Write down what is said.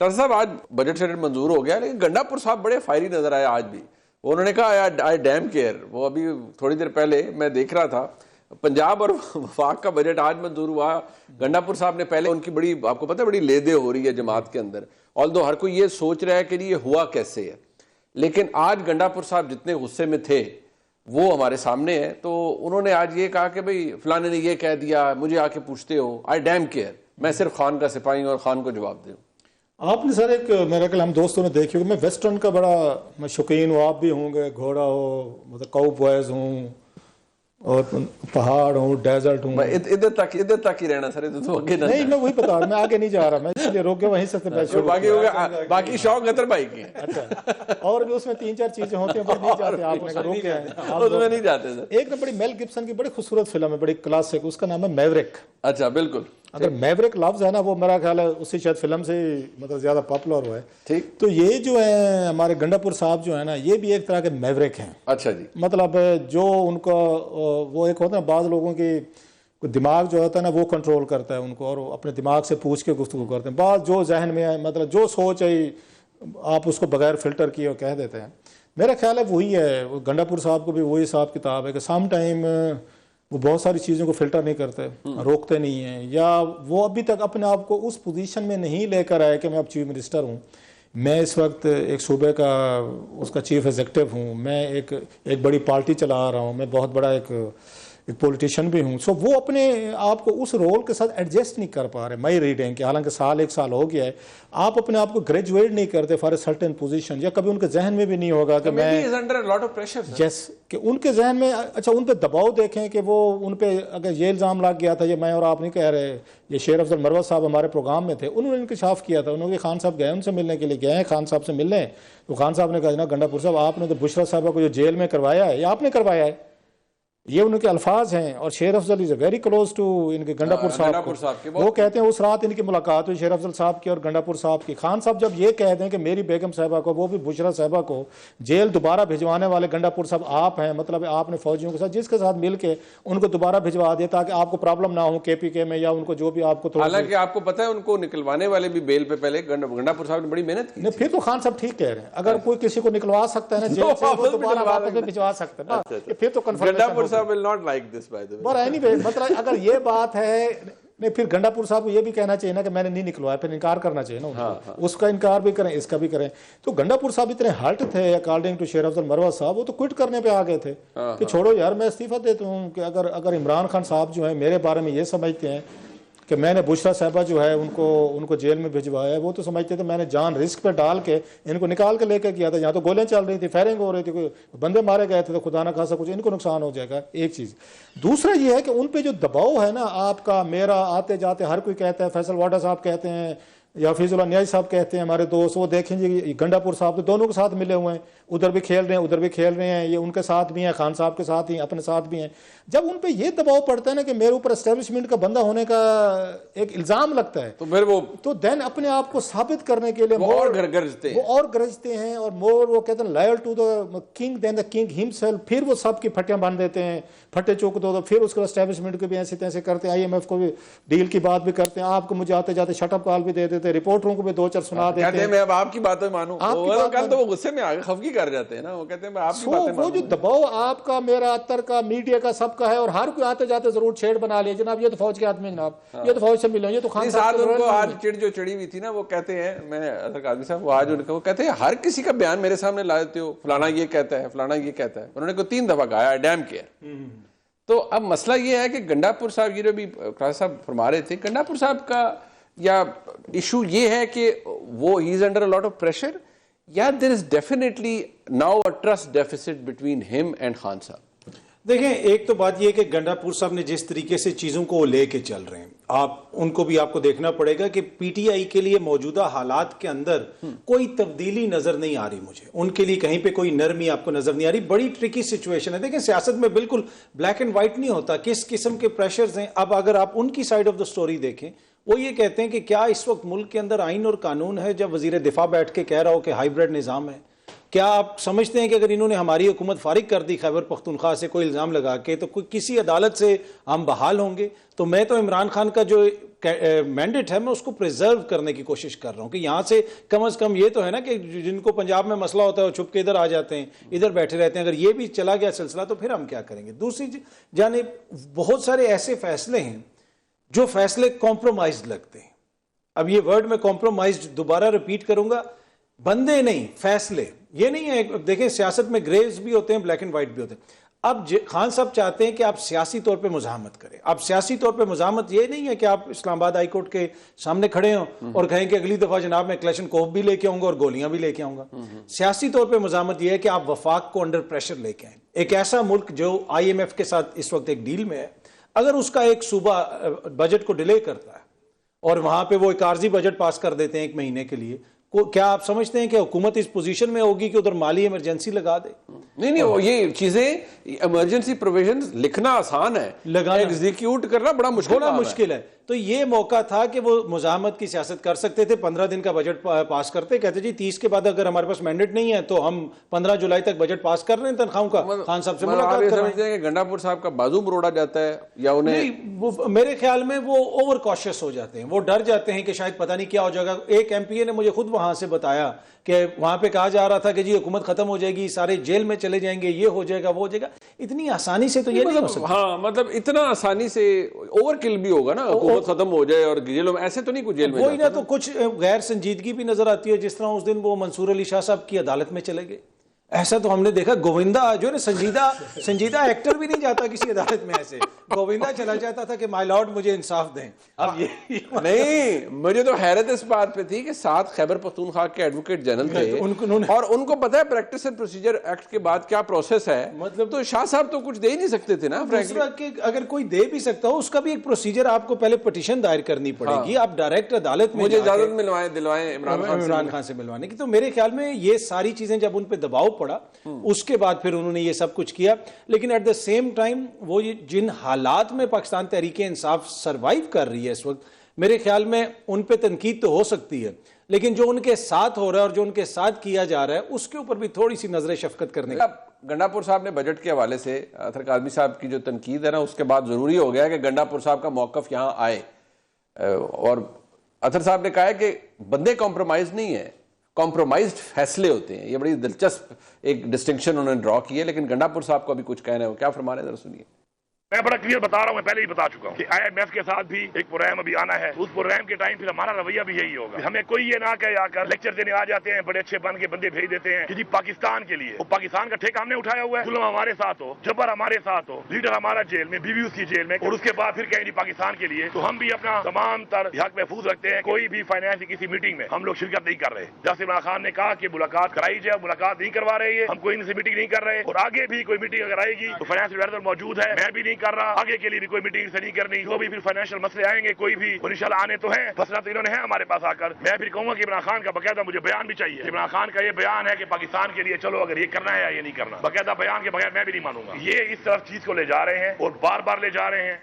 Doctor صاحب آج budget شجٹ منظور ہو گیا لیکن گنڈا پور صاحب بڑے فائری نظر آئے آج بھی. انہوں نے کہا آئی ڈیم کیئر. وہ ابھی تھوڑی دیر پہلے میں دیکھ رہا تھا پنجاب اور وفاق کا بجٹ آج منظور ہوا. گنڈا پور صاحب نے پہلے ان کی بڑی آپ کو پتہ ہے بڑی لیدے ہو رہی ہے جماعت کے اندر, آلدو ہر کوئی یہ سوچ رہا ہے کہ یہ ہوا کیسے ہے, لیکن آج گنڈا پور صاحب جتنے غصے میں تھے وہ ہمارے سامنے ہے. تو انہوں نے آج یہ کہا کہ بھئی فلانے نے یہ کہہ دیا, مجھے آ کے پوچھتے ہو, آئی ڈیم کیئر, میں صرف خان کا سپاہی ہوں اور خان کو جواب دوں. آپ نے سر ایک میرا خیال ہم دوستوں نے دیکھی ہوگی, میں ویسٹرن کا بڑا میں شوقین ہوں, آپ بھی ہوں گے, گھوڑا ہو مطلب کاؤ بوائز ہوں اور پہاڑ ہوں, ڈیزرٹ ہوں. ادھر تک ہی رہنا سر, تو آگے نہ نہیں میں وہی بتا رہا, میں آگے نہیں جا رہا, میں اس لیے روک کے وہیں سے باقی شوق قطر بھائی کے. اچھا, اور بھی اس میں 3-4 چیزیں ہوتی ہیں, نہیں جاتے آپ نے روک کے آئے نہیں جاتے سر. ایک بڑی میل گبسن کی بڑی خوبصورت فلم ہے, بڑی کلاسک, اس کا نام ہے میوریک. اچھا بالکل. اگر میوریک لفظ ہے نا وہ میرا خیال ہے اسی شاید فلم سے مطلب زیادہ پاپولر ہوا ہے. ٹھیک. تو یہ جو ہے ہمارے گنڈا پور صاحب جو ہے نا یہ بھی ایک طرح کے میوریک ہیں. اچھا جی. مطلب جو ان کا وہ ایک ہوتا ہے بعض لوگوں کی دماغ جو ہوتا ہے نا وہ کنٹرول کرتا ہے ان کو, اور اپنے دماغ سے پوچھ کے گفتگو کرتے ہیں. بعض جو ذہن میں ہے مطلب جو سوچ ہے آپ اس کو بغیر فلٹر کیے اور کہہ دیتے ہیں. میرا خیال ہے وہی ہے, گنڈا پور صاحب کو بھی وہی حساب کتاب ہے کہ سم ٹائم وہ بہت ساری چیزوں کو فلٹر نہیں کرتے, روکتے نہیں ہیں, یا وہ ابھی تک اپنے آپ کو اس پوزیشن میں نہیں لے کر آئے کہ میں اب چیف منسٹر ہوں, میں اس وقت ایک صوبے کا اس کا چیف ایگزیکٹو ہوں, میں ایک بڑی پارٹی چلا رہا ہوں, میں بہت بڑا ایک پولیٹیشین بھی ہوں. سو وہ اپنے آپ کو اس رول کے ساتھ ایڈجسٹ نہیں کر پا رہے. مائی ریڈنگ کہ حالانکہ ایک سال ہو گیا ہے, آپ اپنے آپ کو گریجویٹ نہیں کرتے فار اے سرٹن پوزیشن, یا کبھی ان کے ذہن میں بھی نہیں ہوگا کہ میں جیس کہ ان کے ذہن میں اچھا ان پہ دباؤ دیکھیں کہ وہ ان پہ اگر یہ الزام لگ گیا تھا, یہ میں اور آپ نہیں کہہ رہے, یہ شیر افضل مروت صاحب ہمارے پروگرام میں تھے, انہوں نے انکشاف کیا تھا, انہوں نے خان صاحب گئے ان سے ملنے کے لیے, گئے ہیں خان صاحب سے ملنے, تو خان صاحب نے کہا نا گنڈا پور صاحب آپ نے تو بشرا صاحبہ کو جو جیل میں کروایا ہے یہ آپ نے کروایا ہے, یہ ان کے الفاظ ہیں. اور شیر افضل از ویری کلوز ٹو ان کے گنڈا پور صاحب, وہ کہتے ہیں اس رات ان کی ملاقات ہوئی شیر افضل صاحب کی اور گنڈا پور صاحب کی. خان صاحب جب یہ کہہ دیں کہ میری بیگم صاحبہ کو, وہ بھی بشرا صاحبہ کو جیل دوبارہ بھجوانے والے گنڈا پور صاحب آپ ہیں, مطلب آپ نے فوجیوں کے ساتھ جس کے ساتھ مل کے ان کو دوبارہ بھجوا دیا تاکہ آپ کو پرابلم نہ ہو کے پی کے میں, یا ان کو جو بھی آپ کو. حالانکہ آپ کو پتہ ہے ان کو نکلوانے والے بھی بیل پہ پہلے گنڈا پور صاحب نے بڑی محنت کی. نہیں پھر تو خان صاحب ٹھیک کہہ رہے ہیں, اگر کوئی کسی کو نکلوا سکتا ہے نا جیل سے وہ دوبارہ واپس بھی بھجوا سکتا ہے نا, پھر تو گنڈا پور صاحب will not like this by the way. مطلب اگر یہ بات ہے نہیں, پھر گنڈا پور صاحب کو یہ بھی کہنا چاہیے نا کہ میں نے نہیں نکلوایا, پھر انکار کرنا چاہیے نا, اس کا انکار بھی کریں اس کا بھی کریں. تو گنڈا پور صاحب اتنے ہرٹ تھے اکارڈنگ ٹو شیر افضل مروت صاحب, وہ تو کوئٹ کرنے پہ آ گئے تھے کہ چھوڑو یار میں استعفیٰ دیتا ہوں. کہ اگر عمران خان صاحب جو ہیں میرے بارے میں یہ سمجھتے ہیں کہ میں نے بشرا صاحبہ جو ہے ان کو جیل میں بھجوایا ہے, وہ تو سمجھتے تھے میں نے جان رسک پہ ڈال کے ان کو نکال کے لے کے کیا تھا. یہاں تو گولیاں چل رہی تھی, فائرنگ ہو رہی تھی, کوئی بندے مارے گئے تھے, تو خدا نہ خاصا کچھ ان کو نقصان ہو جائے گا. ایک چیز. دوسرا یہ ہے کہ ان پہ جو دباؤ ہے نا آپ کا میرا, آتے جاتے ہر کوئی کہتا ہے, فیصل واڈا صاحب کہتے ہیں یا فیض اللہ نیاز صاحب کہتے ہیں ہمارے دوست, وہ دیکھیں جی گنڈا پور صاحب تو دونوں کے ساتھ ملے ہوئے ہیں, ادھر بھی کھیل رہے ہیں ادھر بھی کھیل رہے ہیں, یہ ان کے ساتھ بھی ہیں, خان صاحب کے ساتھ ہی اپنے ساتھ بھی ہیں. جب ان پہ یہ دباؤ پڑتا ہے نا کہ میرے اوپر اسٹیبلشمنٹ کا بندہ ہونے کا ایک الزام لگتا ہے, تو پھر وہ تو دین اپنے آپ کو ثابت کرنے کے لیے وہ اور گرجتے ہیں, اور مور وہ کہتے ہیں loyal to the king then the king himself. پھر وہ سب کی پھٹیاں باندھ دیتے ہیں, پھٹے چوک دو, پھر اس کے اسٹیبلشمنٹ کو بھی ایسے تیسے کرتے ہیں, IMF کو بھی ڈیل کی بات بھی کرتے ہیں, آپ کو مجھے آتے جاتے شٹ اپ کال بھی دے دیتے ہیں, رپورٹروں کو بھی 2-4 سنا دیتے ہیں. میں اب آپ کی باتیں مانوں, تو وہ غصے میں آگے خفگی کر جاتے ہیں نا, وہ کہتے ہیں میں آپ کی باتیں مانوں. وہ جو دباؤ آپ کا, میرا, اتر کا, میڈیا کا, سب کا ہے, اور ہر کوئی آتے جاتے ضرور چھیڑ بنا لیا جناب یہ تو فوج کے آدمی, جناب یہ تو فوج سے ملے, یہ تو خان صاحب. ان کو آج چڑ جو چڑی ہوئی تھی نا, وہ کہتے ہیں, میں اظہر قادری صاحب, وہ آج ان کو کہتے ہیں ہر کسی کا بیان میرے سامنے لا دیتے ہو, فلانا یہ کہتا ہے, فلانا یہ کہتا ہے. انہوں نے کوئی 3 دفعہ کہا ڈیم کیئر. تو اب مسئلہ یہ ہے کہ گنڈا پور صاحب, یہ جو بھی قاضی صاحب فرما رہے تھے, گنڈا پور صاحب کا یا ایشو یہ ہے کہ وہ he is under a lot of pressure, یا there is definitely now a trust deficit between ہم اینڈ خان صاحب. دیکھیں ایک تو بات یہ کہ گنڈا پور صاحب نے جس طریقے سے چیزوں کو لے کے چل رہے ہیں, آپ ان کو بھی آپ کو دیکھنا پڑے گا کہ پی ٹی آئی کے لیے موجودہ حالات کے اندر کوئی تبدیلی نظر نہیں آ رہی مجھے, ان کے لیے کہیں پہ کوئی نرمی آپ کو نظر نہیں آ رہی. بڑی ٹرکی سچویشن ہے. دیکھیں سیاست میں بالکل بلیک اینڈ وائٹ نہیں ہوتا, کس قسم کے پریشرز ہیں. اب اگر آپ ان کی سائڈ آف دا سٹوری دیکھیں, وہ یہ کہتے ہیں کہ کیا اس وقت ملک کے اندر آئین اور قانون ہے, جب وزیر دفاع بیٹھ کے کہہ رہا ہو کہ ہائیبرڈ نظام ہے, کیا آپ سمجھتے ہیں کہ اگر انہوں نے ہماری حکومت فارغ کر دی خیبر پختونخوا سے کوئی الزام لگا کے تو کوئی کسی عدالت سے ہم بحال ہوں گے؟ تو میں تو عمران خان کا جو مینڈیٹ ہے میں اس کو پریزرو کرنے کی کوشش کر رہا ہوں کہ یہاں سے کم از کم یہ تو ہے نا کہ جن کو پنجاب میں مسئلہ ہوتا ہے وہ چھپ کے ادھر آ جاتے ہیں، ادھر بیٹھے رہتے ہیں، اگر یہ بھی چلا گیا سلسلہ تو پھر ہم کیا کریں گے؟ دوسری جانب بہت سارے ایسے فیصلے ہیں جو فیصلے کمپرومائزڈ لگتے ہیں. اب یہ ورڈ میں کمپرومائزڈ دوبارہ ریپیٹ کروں گا، بندے نہیں فیصلے. یہ نہیں ہے، دیکھیں سیاست میں گریز بھی ہوتے ہیں، بلیک اینڈ وائٹ بھی ہوتے ہیں. اب خان صاحب چاہتے ہیں کہ آپ سیاسی طور پہ مزاحمت کریں. اب سیاسی طور پہ مزاحمت یہ نہیں ہے کہ آپ اسلام آباد ہائی کورٹ کے سامنے کھڑے ہوں اور کہیں کہ اگلی دفعہ جناب میں کلیشن کوف بھی لے کے آؤں گا اور گولیاں بھی لے کے آؤں گا. سیاسی طور پہ مزاحمت یہ ہے کہ آپ وفاق کو انڈر پریشر لے کے آئیں. ایک ایسا ملک جو IMF کے ساتھ اس وقت ایک ڈیل میں ہے، اگر اس کا ایک صوبہ بجٹ کو ڈیلے کرتا ہے اور وہاں پہ وہ ایک عارضی بجٹ پاس کر دیتے ہیں 1 مہینے کے لیے، کیا آپ سمجھتے ہیں کہ حکومت اس پوزیشن میں ہوگی کہ ادھر مالی ایمرجنسی لگا دے؟ نہیں وہ یہ چیزیں ایمرجنسی پروویژنز لکھنا آسان ہے، ایگزیکیوٹ کرنا بڑا مشکل ہے. تو یہ موقع تھا کہ وہ مزاحمت کی سیاست کر سکتے تھے. 15 دن کا بجٹ پاس کرتے، کہتے جی 30 کے بعد اگر ہمارے پاس مینڈیٹ نہیں ہے تو ہم 15 جولائی تک بجٹ پاس کر رہے ہیں تنخواہوں کا. خان صاحب سے ملاقات آپ سمجھتے ہیں کہ گنڈا پور صاحب کا بازو مروڑا جاتا ہے یا انہیں؟ میرے خیال میں وہ اوور کاشس ہو جاتے ہیں، وہ ڈر جاتے ہیں کہ شاید پتہ نہیں کیا ہو جائے گا. ایک MP نے مجھے خود وہاں سے بتایا کہ وہاں پہ کہا جا رہا تھا کہ جی حکومت ختم ہو جائے گی، سارے جیل میں چلے جائیں گے، یہ ہو جائے گا وہ ہو جائے گا. اتنی آسانی سے تو یہ نہیں ہو سکتا. ہاں مطلب اتنا آسانی سے اوور کل بھی ہوگا نا، حکومت ختم ہو جائے اور جیلوں میں، ایسے تو نہیں کوئی جیل میں وہی نا. تو کچھ غیر سنجیدگی بھی نظر آتی ہے، جس طرح اس دن وہ منصور علی شاہ صاحب کی عدالت میں چلے گئے. ایسا تو ہم نے دیکھا گووندا جو ہے سنجیدہ ایکٹر بھی نہیں جاتا کسی عدالت میں. ایسے گووندا چلا جاتا تھا کہ مائی لارڈ مجھے انصاف دیں. اب یہ نہیں، مجھے تو حیرت اس بات پہ تھی کہ 7 خیبر پختونخوا کے ایڈوکیٹ جنرل تھے اور ان کو پتا ہے پریکٹس اینڈ پروسیجر ایکٹ کے بعد کیا پروسیس ہے. مطلب تو شاہ صاحب تو کچھ دے ہی نہیں سکتے تھے نا. دوسرا کہ اگر کوئی دے بھی سکتا ہو اس کا بھی ایک پروسیجر آپ کو پہلے پٹیشن دائر کرنی پڑے گی. آپ ڈائریکٹ عدالت میں مجھے اجازت دلوائیں عمران خان سے ملوانے کی. تو میرے خیال میں یہ ساری چیزیں جب ان پہ دباؤ پڑا اس کے بعد پھر انہوں نے یہ سب کچھ کیا. لیکن ایٹ دا سیم ٹائم وہ جن حالات میں پاکستان تحریک انصاف سروائیو کر رہی ہے اس وقت، میرے خیال میں ان پہ تنقید تو ہو سکتی ہے، لیکن جو ان کے ساتھ ہو رہا ہے اور جو ان کے ساتھ کیا جا رہا ہے اس کے اوپر بھی تھوڑی سی نظر شفقت کرنے کا. گنڈا پور صاحب نے بجٹ کے حوالے سے اطہر کاظمی صاحب کی جو تنقید ہے نا، اس کے بعد ضروری ہو گیا کہ گنڈا پور صاحب کا موقف یہاں آئے. اور اطہر صاحب نے کہا ہے کہ بندے کمپرومائز نہیں ہیں، کمپرومائزڈ فیصلے ہوتے ہیں. یہ بڑی دلچسپ ایک ڈسٹنکشن انہوں نے ڈرا کی ہے. لیکن گنڈا پور صاحب کو بھی کچھ کہنا ہے، وہ کیا فرما رہے ہیں ذرا سنیے. میں بڑا کلیئر بتا رہا ہوں، میں پہلے ہی بتا چکا ہوں کہ IMF کے ساتھ بھی ایک پروگرام ابھی آنا ہے. اس پروگرام کے ٹائم پھر ہمارا رویہ بھی یہی ہوگا. ہمیں کوئی یہ نہ کہ آ کر لیکچر دینے آ جاتے ہیں بڑے اچھے بن کے بندے بھیج دیتے ہیں کہ جی پاکستان کے لیے. وہ پاکستان کا ٹھیکہ ہم نے اٹھایا ہوا ہے. ظلم ہمارے ساتھ ہو، جبر ہمارے ساتھ ہو، لیڈر ہمارا جیل میں، بیوی اس کی جیل میں، اور اس کے بعد پھر کہیں جی پاکستان کے لیے. تو ہم بھی اپنا تمام تر حق محفوظ رکھتے ہیں. کوئی بھی فائنانس کی کسی میٹنگ میں ہم لوگ شرکت نہیں کر رہے. جیسے عمران خان نے کہا کہ ملاقات کرائی جائے، ملاقات نہیں کروا رہے ہیں. ہم کوئی ان سے میٹنگ نہیں کر رہے اور آگے بھی کوئی میٹنگ اگر آئے گی تو فائنانس ایڈوائزر موجود ہے، میں بھی نہیں کر رہا، آگے کے لیے بھی کوئی میٹنگ سے نہیں کرنی. جو بھی پھر فائنینشیل مسئلے آئیں گے کوئی بھی انشاءاللہ آنے تو ہیں، مسئلہ تو انہوں نے ہے ہمارے پاس آ کر. میں پھر کہوں گا کہ عمران خان کا باقاعدہ مجھے بیان بھی چاہیے. عمران خان کا یہ بیان ہے کہ پاکستان کے لیے چلو اگر یہ کرنا ہے یا یہ نہیں کرنا، باقاعدہ بیان کے بغیر میں بھی نہیں مانوں گا. یہ اس طرف چیز کو لے جا رہے ہیں اور بار بار لے جا رہے ہیں.